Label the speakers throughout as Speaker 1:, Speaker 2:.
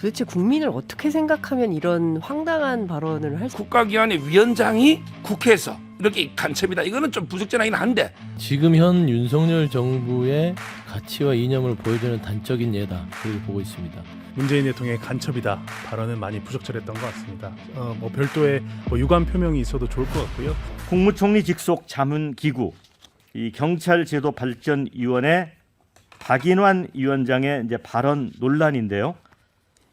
Speaker 1: 도대체 국민을 어떻게 생각하면 이런 황당한 발언을 할 수...
Speaker 2: 국가기관의 위원장이 국회에서 이렇게 간첩이다. 이거는 좀 부적절하긴 한데
Speaker 3: 지금 현 윤석열 정부의 가치와 이념을 보여주는 단적인 예다 그렇게 보고 있습니다.
Speaker 4: 문재인 대통령의 간첩이다 발언은 많이 부적절했던 것 같습니다. 별도의 유감 표명이 있어도 좋을 것 같고요.
Speaker 5: 국무총리 직속 자문기구 이 경찰제도발전위원회 박인환 위원장의 이제 발언 논란인데요.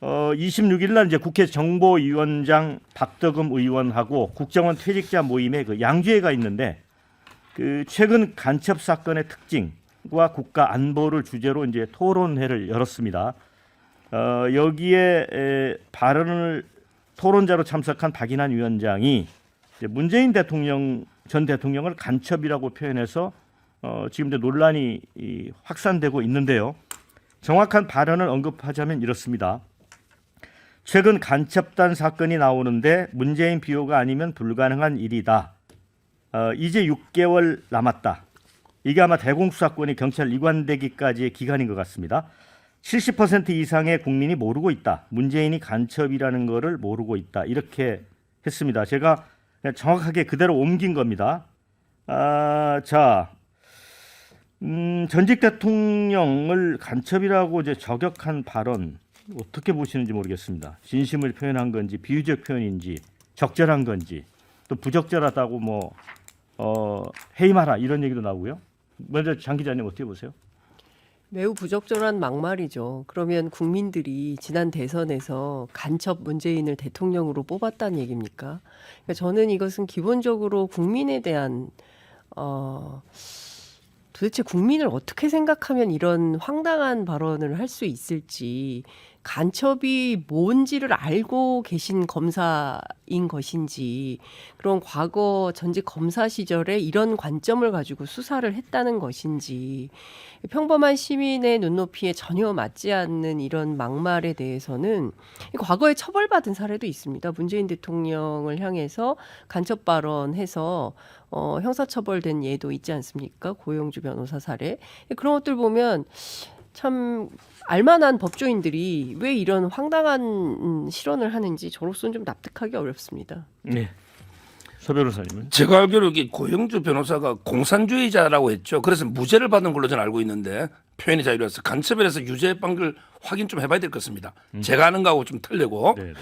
Speaker 5: 26일 날 이제 국회 정보위원장 박덕흠 의원하고 국정원 퇴직자 모임에 그 양주회가 있는데 그 최근 간첩 사건의 특징과 국가 안보를 주제로 이제 토론회를 열었습니다. 여기에 발언을 토론자로 참석한 박인환 위원장이 이제 문재인 전 대통령을 간첩이라고 표현해서 지금 이제 논란이 확산되고 있는데요. 정확한 발언을 언급하자면 이렇습니다. 최근 간첩단 사건이 나오는데 문재인 비호가 아니면 불가능한 일이다. 이제 6개월 남았다. 이게 아마 대공수사권이 경찰 이관되기까지의 기간인 것 같습니다. 70% 이상의 국민이 모르고 있다. 문재인이 간첩이라는 거를 모르고 있다. 이렇게 했습니다. 제가 그냥 정확하게 그대로 옮긴 겁니다. 전직 대통령을 간첩이라고 이제 저격한 발언 어떻게 보시는지 모르겠습니다. 진심을 표현한 건지 비유적 표현인지 적절한 건지 또 부적절하다고 해임하라 이런 얘기도 나오고요. 먼저 장 기자님 어떻게 보세요?
Speaker 1: 매우 부적절한 막말이죠. 그러면 국민들이 지난 대선에서 간첩 문재인을 대통령으로 뽑았다는 얘기입니까? 그러니까 저는 이것은 기본적으로 국민에 대한 도대체 국민을 어떻게 생각하면 이런 황당한 발언을 할 수 있을지, 간첩이 뭔지를 알고 계신 검사인 것인지, 그런 과거 전직 검사 시절에 이런 관점을 가지고 수사를 했다는 것인지, 평범한 시민의 눈높이에 전혀 맞지 않는 이런 막말에 대해서는 과거에 처벌받은 사례도 있습니다. 문재인 대통령을 향해서 간첩 발언해서 형사처벌된 예도 있지 않습니까? 고영주 변호사 사례. 그런 것들 보면 참 알만한 법조인들이 왜 이런 황당한 실언을 하는지 저로서는 좀 납득하기 어렵습니다.
Speaker 5: 네. 서 변호사님은?
Speaker 2: 제가 알기로 이게 고영주 변호사가 공산주의자라고 했죠. 그래서 무죄를 받은 걸로 저는 알고 있는데 표현의 자유라서 간첩이라서 유죄 판결 확인 좀 해봐야 될 것 같습니다. 제가 아는 거하고 좀 틀리고.
Speaker 5: 네네.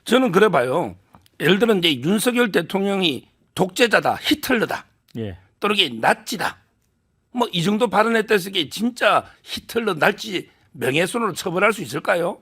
Speaker 2: 저는 그래 봐요. 예를 들어 이제 윤석열 대통령이 독재자다, 히틀러다,
Speaker 5: 예.
Speaker 2: 또는 이게 나치다. 이 정도 발언했다 해서 이게 진짜 히틀러, 나치 명예훼손으로 처벌할 수 있을까요?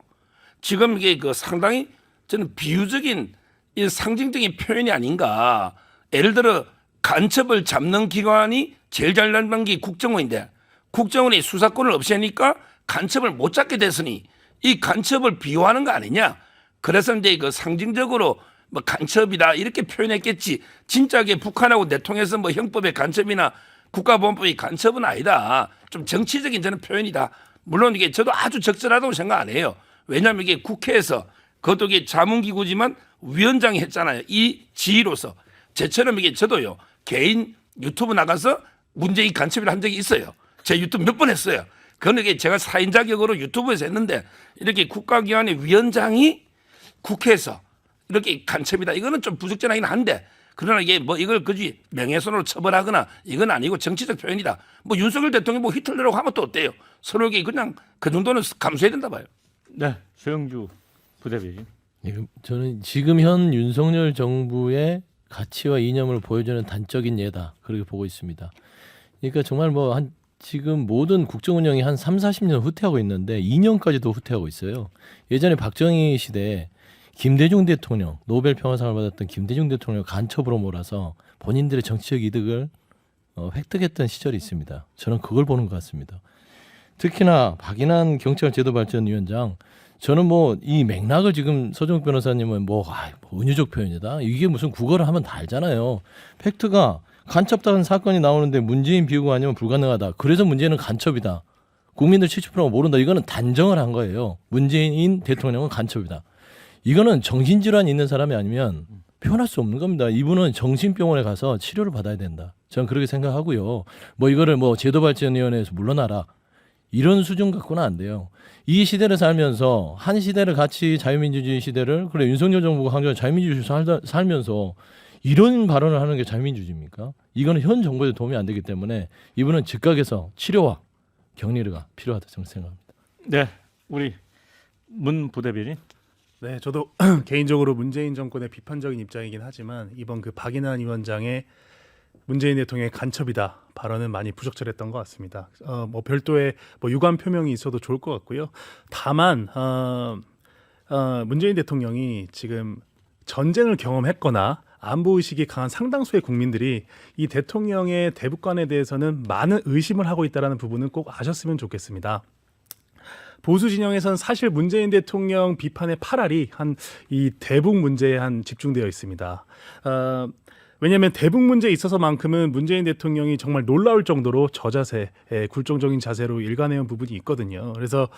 Speaker 2: 지금 이게 상당히 저는 비유적인 이 상징적인 표현이 아닌가. 예를 들어 간첩을 잡는 기관이 제일 잘 잡는 게 국정원인데 국정원이 수사권을 없애니까 간첩을 못 잡게 됐으니 이 간첩을 비호하는 거 아니냐. 그래서 이제 상징적으로 간첩이다 이렇게 표현했겠지. 진짜게 북한하고 내통해서 형법의 간첩이나 국가보안법의 간첩은 아니다. 좀 정치적인 저는 표현이다. 물론 이게 저도 아주 적절하다고 생각 안 해요. 왜냐하면 이게 국회에서 그것도 이게 자문기구지만 위원장이 했잖아요. 이 지위로서. 제처럼 이게 저도요. 개인 유튜브 나가서 문재인 간첩이라 한 적이 있어요. 제 유튜브 몇 번 했어요. 그건 이게 제가 사인 자격으로 유튜브에서 했는데 이렇게 국가기관의 위원장이 국회에서 이렇게 간첩이다. 이거는 좀 부적절하긴 한데 그러나 이게 이걸 그지 명예훼손으로 처벌하거나 이건 아니고 정치적 표현이다. 윤석열 대통령이 히틀러라고 하면 또 어때요? 서로 이게 그냥 그 정도는 감수해야 된다 봐요.
Speaker 5: 네. 조영주 부대변인.
Speaker 3: 저는 지금 현 윤석열 정부의 가치와 이념을 보여주는 단적인 예다 그렇게 보고 있습니다. 그러니까 정말 지금 모든 국정 운영이 한 3, 40년 후퇴하고 있는데 2년까지도 후퇴하고 있어요. 예전에 박정희 시대에 김대중 대통령, 노벨 평화상을 받았던 김대중 대통령 간첩으로 몰아서 본인들의 정치적 이득을 획득했던 시절이 있습니다. 저는 그걸 보는 것 같습니다. 특히나 박인환 경찰제도발전위원장, 저는 이 맥락을 지금 서정욱 변호사님은 은유적 표현이다. 이게 무슨 국어를 하면 다 알잖아요. 팩트가 간첩단 사건이 나오는데 문재인 비호가 아니면 불가능하다. 그래서 문재인은 간첩이다. 국민들 70%가 모른다. 이거는 단정을 한 거예요. 문재인 대통령은 간첩이다. 이거는 정신질환이 있는 사람이 아니면 표현할 수 없는 겁니다. 이분은 정신병원에 가서 치료를 받아야 된다. 저는 그렇게 생각하고요. 이거를 제도발전위원회에서 물러나라. 이런 수준 갖고는 안 돼요. 이 시대를 살면서 한 시대를 같이 자유민주주의 시대를 그래 윤석열 정부가 강조한 자유민주주의 살면서 이런 발언을 하는 게 자유민주주의입니까? 이거는 현 정부에 도움이 안 되기 때문에 이분은 즉각에서 치료와 격리가 필요하다 저는 생각합니다.
Speaker 5: 네, 우리 문 부대변인.
Speaker 4: 네, 저도 개인적으로 문재인 정권의 비판적인 입장이긴 하지만 이번 그 박인환 위원장의 문재인 대통령의 간첩이다 발언은 많이 부적절했던 것 같습니다. 뭐 별도의 뭐 유감 표명이 있어도 좋을 것 같고요. 다만 문재인 대통령이 지금 전쟁을 경험했거나 안보 의식이 강한 상당수의 국민들이 이 대통령의 대북관에 대해서는 많은 의심을 하고 있다는 부분은 꼭 아셨으면 좋겠습니다. 보수 진영에서는 사실 문재인 대통령 비판의 팔알이 한 이 대북 문제에 한 집중되어 있습니다. 왜냐하면 대북 문제에 있어서만큼은 문재인 대통령이 정말 놀라울 정도로 저자세, 굴종적인 자세로 일관해온 부분이 있거든요. 그래서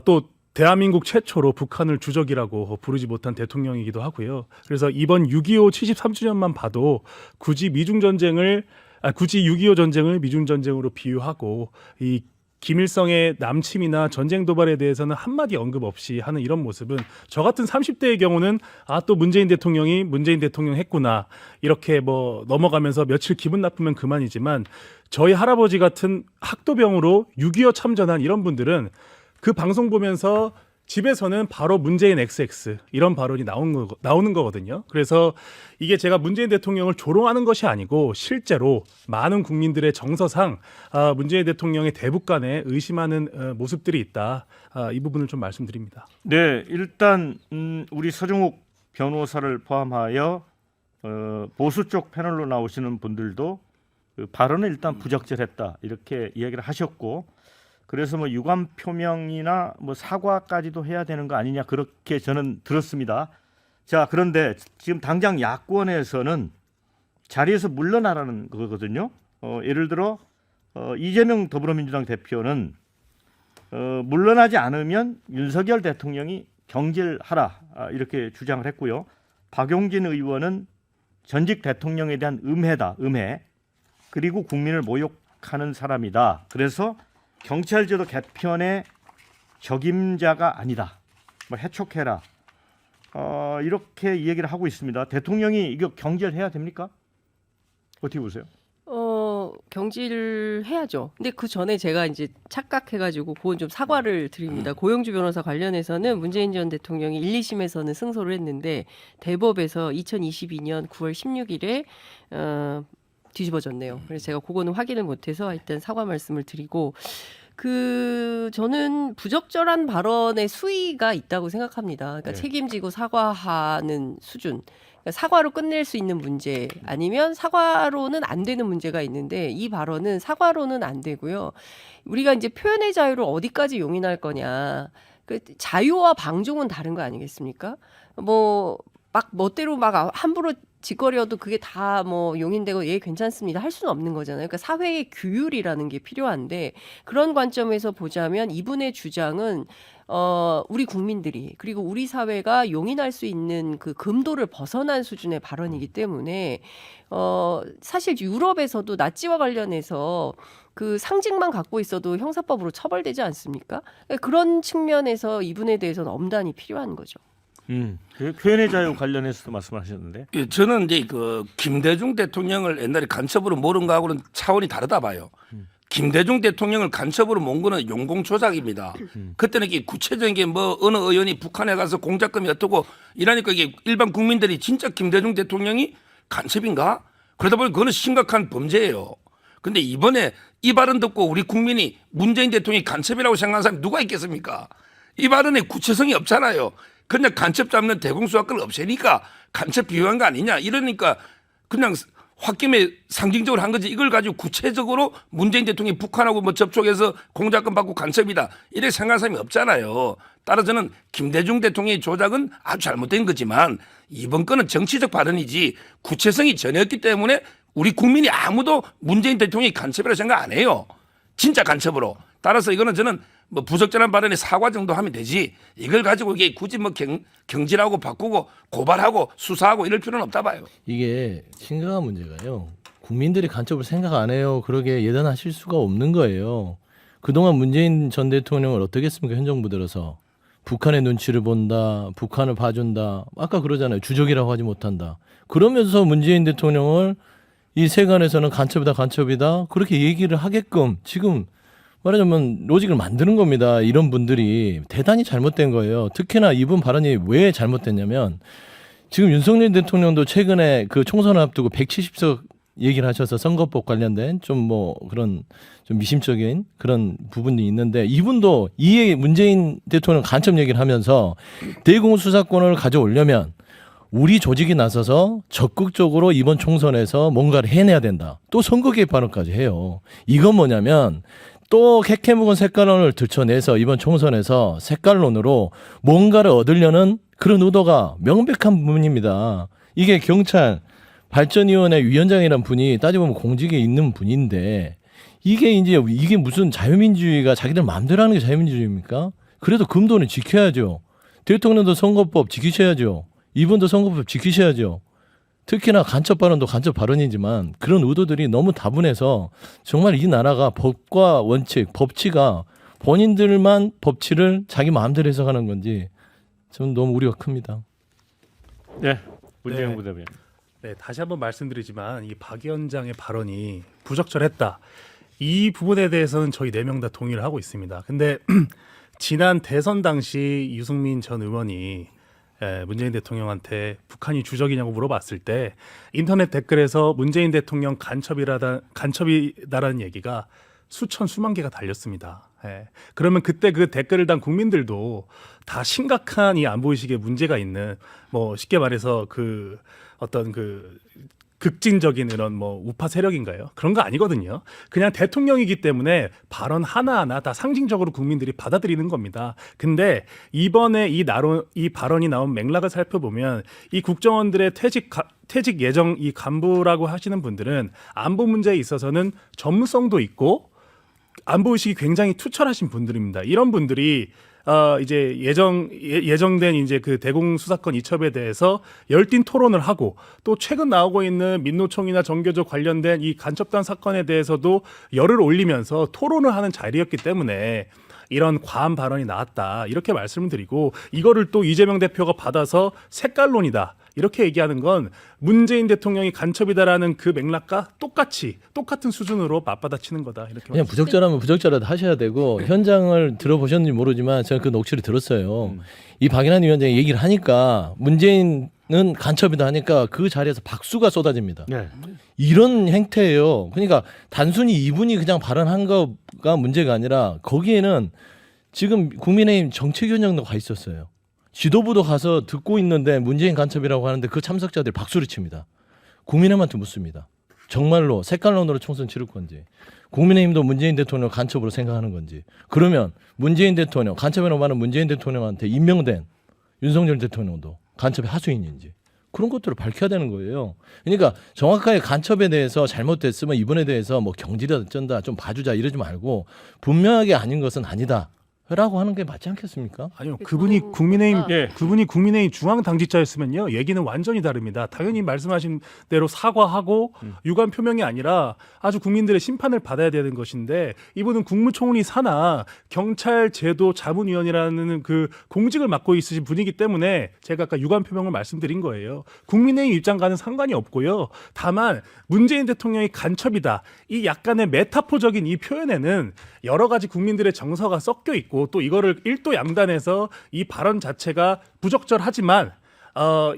Speaker 4: 또 대한민국 최초로 북한을 주적이라고 부르지 못한 대통령이기도 하고요. 그래서 이번 6.25 73주년만 봐도 굳이 6.25 전쟁을 미중 전쟁으로 비유하고 이 김일성의 남침이나 전쟁 도발에 대해서는 한마디 언급 없이 하는 이런 모습은 저 같은 30대의 경우는 또 문재인 대통령이 문재인 대통령 했구나 이렇게 뭐 넘어가면서 며칠 기분 나쁘면 그만이지만 저희 할아버지 같은 학도병으로 6.25 참전한 이런 분들은 그 방송 보면서 집에서는 바로 문재인 XX 이런 발언이 나오는 거거든요. 그래서 이게 제가 문재인 대통령을 조롱하는 것이 아니고 실제로 많은 국민들의 정서상 문재인 대통령의 대북관에 의심하는 모습들이 있다. 이 부분을 좀 말씀드립니다.
Speaker 5: 네, 일단 우리 서정욱 변호사를 포함하여 보수 쪽 패널로 나오시는 분들도 그 발언은 일단 부적절했다 이렇게 이야기를 하셨고, 그래서 뭐 유감 표명이나 뭐 사과까지도 해야 되는 거 아니냐 그렇게 저는 들었습니다. 자, 그런데 지금 당장 야권에서는 자리에서 물러나라는 거거든요. 예를 들어 이재명 더불어민주당 대표는 물러나지 않으면 윤석열 대통령이 경질하라 이렇게 주장을 했고요. 박용진 의원은 전직 대통령에 대한 음해다, 음해. 그리고 국민을 모욕하는 사람이다. 그래서 경찰제도 개편의 적임자가 아니다. 뭐 해촉해라. 이렇게 얘기를 하고 있습니다. 대통령이 이거 경질해야 됩니까? 어떻게 보세요?
Speaker 1: 경질해야죠. 근데 그 전에 제가 이제 착각해가지고 그건 좀 사과를 드립니다. 고영주 변호사 관련해서는 문재인 전 대통령이 1, 2심에서는 승소를 했는데 대법에서 2022년 9월 16일에 뒤집어졌네요. 그래서 제가 그거는 확인을 못해서 일단 사과 말씀을 드리고, 저는 부적절한 발언의 수위가 있다고 생각합니다. 그러니까
Speaker 5: 네.
Speaker 1: 책임지고 사과하는 수준. 그러니까 사과로 끝낼 수 있는 문제 아니면 사과로는 안 되는 문제가 있는데 이 발언은 사과로는 안 되고요. 우리가 이제 표현의 자유를 어디까지 용인할 거냐. 그 자유와 방종은 다른 거 아니겠습니까? 뭐 막 멋대로 막 함부로 짓거려도 그게 다 뭐 용인되고 예 괜찮습니다 할 수는 없는 거잖아요. 그러니까 사회의 규율이라는 게 필요한데 그런 관점에서 보자면 이분의 주장은 우리 국민들이 그리고 우리 사회가 용인할 수 있는 그 금도를 벗어난 수준의 발언이기 때문에 사실 유럽에서도 나치와 관련해서 그 상징만 갖고 있어도 형사법으로 처벌되지 않습니까? 그러니까 그런 측면에서 이분에 대해서는 엄단이 필요한 거죠.
Speaker 5: 그 표현의 자유 관련해서도 말씀하셨는데.
Speaker 2: 예, 저는 이제 그 김대중 대통령을 옛날에 간첩으로 모른 거하고는 차원이 다르다 봐요. 김대중 대통령을 간첩으로 몬 거는 용공조작입니다. 그때는 이게 구체적인 게 뭐 어느 의원이 북한에 가서 공작금이 어떻고 이러니까 이게 일반 국민들이 진짜 김대중 대통령이 간첩인가? 그러다 보니 그거는 심각한 범죄예요. 근데 이번에 이 발언 듣고 우리 국민이 문재인 대통령이 간첩이라고 생각하는 사람이 누가 있겠습니까? 이 발언에 구체성이 없잖아요. 그냥 간첩 잡는 대공수사권을 없애니까 간첩 비유한 거 아니냐 이러니까 그냥 홧김에 상징적으로 한 거지 이걸 가지고 구체적으로 문재인 대통령이 북한하고 뭐 접촉해서 공작금 받고 간첩이다 이렇게 생각하는 사람이 없잖아요. 따라서 저는 김대중 대통령의 조작은 아주 잘못된 거지만 이번 건은 정치적 발언이지 구체성이 전혀 없기 때문에 우리 국민이 아무도 문재인 대통령이 간첩이라고 생각 안 해요. 진짜 간첩으로. 따라서 이거는 저는 뭐 부적절한 발언에 사과 정도 하면 되지 이걸 가지고 이게 굳이 뭐 경질하고 바꾸고 고발하고 수사하고 이럴 필요는 없다 봐요.
Speaker 3: 이게 심각한 문제가요. 국민들이 간첩을 생각 안 해요. 그러게 예단하실 수가 없는 거예요. 그동안 문재인 전 대통령을 어떻게 했습니까? 현 정부 들어서 북한의 눈치를 본다, 북한을 봐준다. 아까 그러잖아요. 주적이라고 하지 못한다. 그러면서 문재인 대통령을 이 세간에서는 간첩이다. 그렇게 얘기를 하게끔 지금 말하자면 로직을 만드는 겁니다. 이런 분들이 대단히 잘못된 거예요. 특히나 이분 발언이 왜 잘못됐냐면 지금 윤석열 대통령도 최근에 그 총선을 앞두고 170석 얘기를 하셔서 선거법 관련된 좀 뭐 그런 좀 미심적인 그런 부분이 있는데 이분도 이에 문재인 대통령 간첩 얘기를 하면서 대공 수사권을 가져오려면 우리 조직이 나서서 적극적으로 이번 총선에서 뭔가를 해내야 된다. 또 선거 개입 발언까지 해요. 이건 뭐냐면 또 캐캐묵은 색깔론을 들춰내서 이번 총선에서 색깔론으로 뭔가를 얻으려는 그런 의도가 명백한 부분입니다. 이게 경찰 발전위원회 위원장이란 분이 따져보면 공직에 있는 분인데 이게 무슨 자유민주주의가 자기들 마음대로 하는 게 자유민주주의입니까? 그래도 금도는 지켜야죠. 대통령도 선거법 지키셔야죠. 이분도 선거법 지키셔야죠. 특히나 간첩 발언도 간첩 발언이지만 그런 의도들이 너무 다분해서 정말 이 나라가 법과 원칙, 법치가 본인들만 법치를 자기 마음대로 해석하는 건지 저는 너무 우려가 큽니다.
Speaker 5: 네, 문재인
Speaker 4: 네.
Speaker 5: 부대변인.
Speaker 4: 네, 다시 한번 말씀드리지만 이 박 위원장의 발언이 부적절했다. 이 부분에 대해서는 저희 4명 다 동의를 하고 있습니다. 근데 지난 대선 당시 유승민 전 의원이 문재인 대통령한테 북한이 주적이냐고 물어봤을 때 인터넷 댓글에서 문재인 대통령 간첩이다라는 얘기가 수만 개가 달렸습니다. 그러면 그때 그 댓글을 단 국민들도 다 심각한 이 안보의식에 문제가 있는 뭐 쉽게 말해서 그 어떤 그 극진적인 이런 뭐 우파 세력인가요? 그런 거 아니거든요. 그냥 대통령이기 때문에 발언 하나하나 다 상징적으로 국민들이 받아들이는 겁니다. 근데 이번에 이 발언이 나온 맥락을 살펴보면 이 국정원들의 퇴직 예정 이 간부라고 하시는 분들은 안보 문제에 있어서는 전문성도 있고 안보 의식이 굉장히 투철하신 분들입니다. 이런 분들이 이제 예정된 이제 그 대공 수사권 이첩에 대해서 열띤 토론을 하고 또 최근 나오고 있는 민노총이나 정교조 관련된 이 간첩단 사건에 대해서도 열을 올리면서 토론을 하는 자리였기 때문에 이런 과한 발언이 나왔다 이렇게 말씀을 드리고 이거를 또 이재명 대표가 받아서 색깔론이다 이렇게 얘기하는 건 문재인 대통령이 간첩이다라는 그 맥락과 똑같은 수준으로 맞받아치는 거다 이렇게
Speaker 3: 그냥 부적절하면 부적절하다 하셔야 되고 현장을 들어보셨는지 모르지만 제가 그 녹취를 들었어요. 이 박인환 위원장이 얘기를 하니까 문재인은 간첩이다 하니까 그 자리에서 박수가 쏟아집니다.
Speaker 5: 네.
Speaker 3: 이런 행태예요. 그러니까 단순히 이분이 그냥 발언한 거가 문제가 아니라 거기에는 지금 국민의힘 정책위원장도 가 있었어요. 지도부도 가서 듣고 있는데 문재인 간첩이라고 하는데 그 참석자들 박수를 칩니다. 국민의힘한테 묻습니다. 정말로 색깔론으로 총선 치를 건지 국민의힘도 문재인 대통령 간첩으로 생각하는 건지 그러면 문재인 대통령 간첩이라고 말하는 문재인 대통령한테 임명된 윤석열 대통령도 간첩의 하수인인지 그런 것들을 밝혀야 되는 거예요. 그러니까 정확하게 간첩에 대해서 잘못됐으면 이번에 대해서 뭐 경질이다 어쩐다 좀 봐주자 이러지 말고 분명하게 아닌 것은 아니다. 라고 하는 게 맞지 않겠습니까?
Speaker 4: 아니요. 그분이 국민의힘
Speaker 5: 예.
Speaker 4: 그분이 국민의힘 중앙 당직자였으면요. 얘기는 완전히 다릅니다. 당연히 말씀하신 대로 사과하고 유감 표명이 아니라 아주 국민들의 심판을 받아야 되는 것인데 이분은 국무총리 산하 경찰 제도 자문위원이라는 그 공직을 맡고 있으신 분이기 때문에 제가 아까 유감 표명을 말씀드린 거예요. 국민의힘 입장과는 상관이 없고요. 다만 문재인 대통령이 간첩이다. 이 약간의 메타포적인 이 표현에는 여러 가지 국민들의 정서가 섞여 있고 또 이거를 일도 양단해서 이 발언 자체가 부적절하지만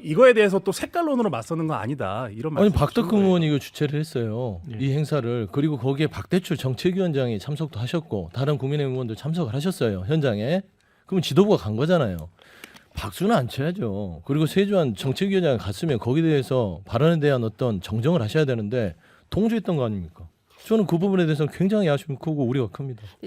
Speaker 4: 이거에 대해서 또 색깔론으로 맞서는 건 아니다. 이런
Speaker 3: 아니
Speaker 4: 말씀.
Speaker 3: 박덕흠 의원이 이거 주최를 했어요.
Speaker 5: 예.
Speaker 3: 이 행사를. 그리고 거기에 박대출 정책위원장이 참석도 하셨고 다른 국민의힘 의원들 참석을 하셨어요. 현장에. 그럼 지도부가 간 거잖아요. 박수는 안 쳐야죠. 그리고 세주한 정책위원장이 갔으면 거기에 대해서 발언에 대한 어떤 정정을 하셔야 되는데 동조했던 거 아닙니까? 저는 그 부분에 대해서는 굉장히 아쉬움이 크고 우려가 큽니다.